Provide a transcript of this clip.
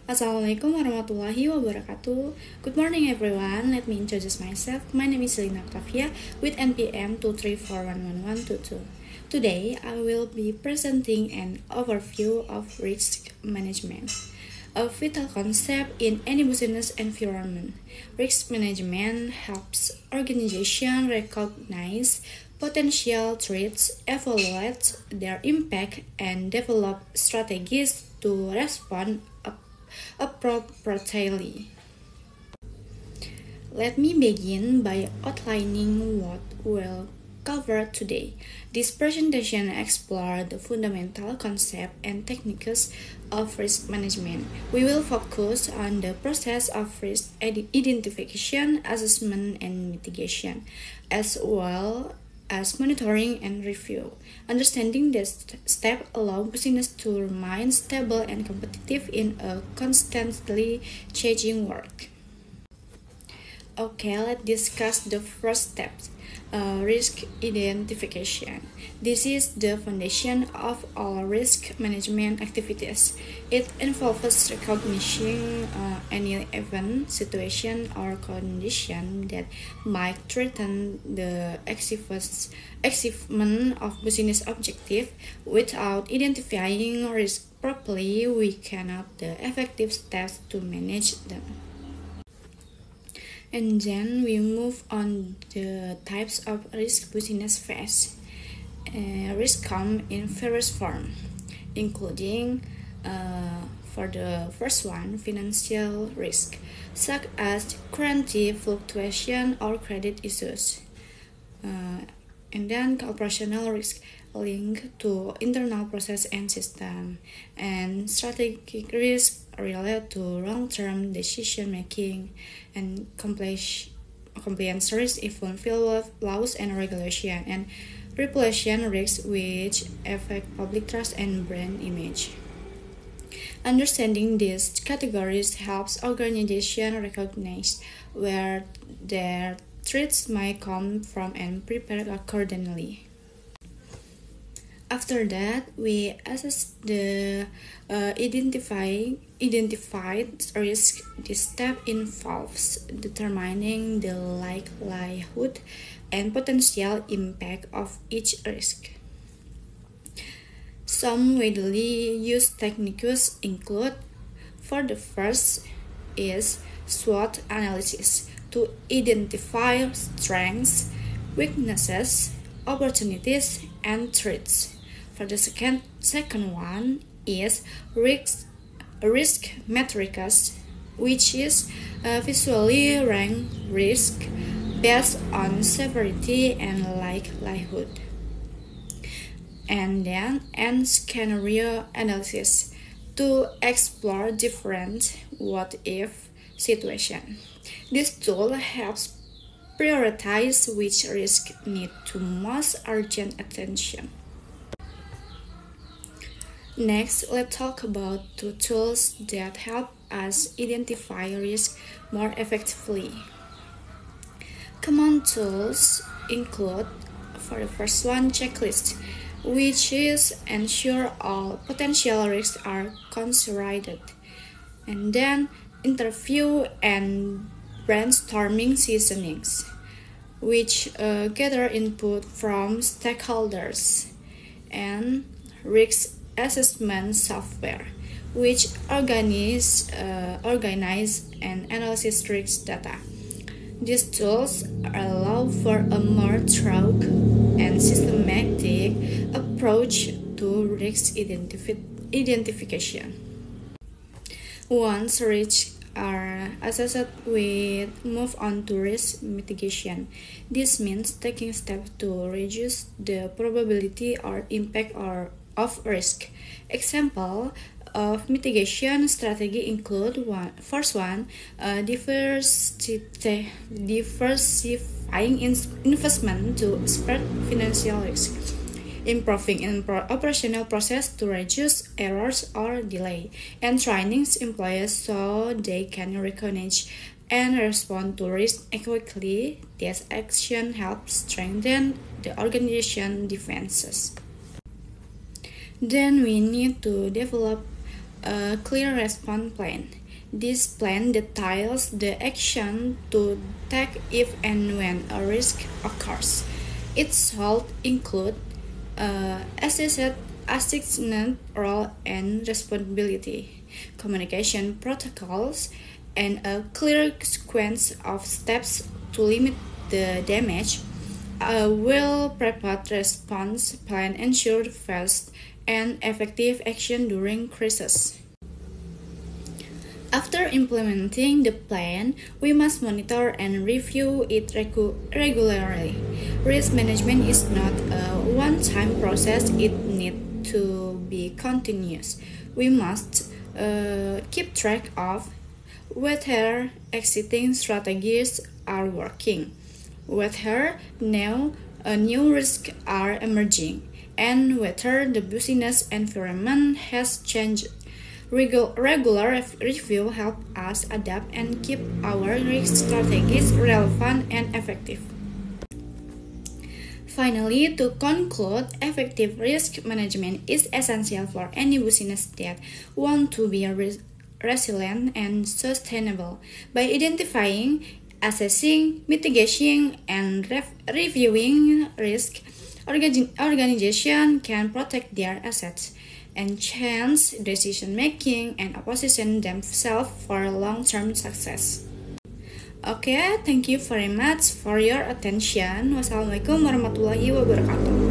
Assalamualaikum warahmatullahi wabarakatuh. Good morning everyone. Let me introduce myself. My name is Lina Octavia with NPM 234111122. Today I will be presenting an overview of risk management, a vital concept in any business environment. Risk management helps organizations recognize potential threats, evaluate their impact, and develop strategies to respond appropriately. Let me begin by outlining what we'll cover today. This presentation explores the fundamental concepts and techniques of risk management. We will focus on the process of risk identification, assessment, and mitigation, as well as monitoring and review. Understanding this step allows business to remain stable and competitive in a constantly changing world. Okay, let's discuss the first step, risk identification. This is the foundation of all risk management activities. It involves recognizing any event, situation, or condition that might threaten the achievement of business objective. Without identifying risk properly, we cannot take effective steps to manage them. And then we move on the types of risk business face. Risk come in various forms, including for the first one, financial risk, such as currency fluctuation or credit issues. And then operational risk linked to internal process and system, and strategic risk related to long-term decision making, and compliance risk if fulfill laws and regulation, and reputation risks which affect public trust and brand image. Understanding these categories helps organizations recognize where their threats might come from and prepare accordingly. After that, we assess the identified risk. This step involves determining the likelihood and potential impact of each risk. Some widely used techniques include, for the first is SWOT analysis to identify strengths, weaknesses, opportunities, and threats. For the second one is risk matrix, which is visually rank risk based on severity and likelihood. And then scenario analysis to explore different what-if situations. This tool helps prioritize which risks need to most urgent attention. Next, let's talk about two tools that help us identify risk more effectively. Common tools include, for the first one, checklist, which is ensure all potential risks are considered, and then interview and brainstorming sessions, which gather input from stakeholders, and risk assessment software, which organize and analyze risk data. These tools allow for a more thorough and systematic approach to risk identification. Once risks are assessed, we move on to risk mitigation. This means taking steps to reduce the probability or impact of risk. Example of mitigation strategy include diversifying investment to spread financial risk, improving operational process to reduce errors or delay, and training employees so they can recognize and respond to risk quickly. This action helps strengthen the organization defenses. Then we need to develop a clear response plan. This plan details the action to take if and when a risk occurs. It should include assessment role and responsibility, communication protocols, and a clear sequence of steps to limit the damage. A well-prepared response plan ensures fast and effective action during crisis. After implementing the plan, we must monitor and review it regularly. Risk management is not a one-time process, it needs to be continuous. We must keep track of whether existing strategies are working, whether new risks are emerging, and whether the business environment has changed. Regular review help us adapt and keep our risk strategies relevant and effective. Finally, to conclude, effective risk management is essential for any business that want to be resilient and sustainable. By identifying, assessing, mitigating, and reviewing risk, organization can protect their assets, enhance decision-making, and position themselves for long-term success. Okay, thank you very much for your attention. Wassalamualaikum warahmatullahi wabarakatuh.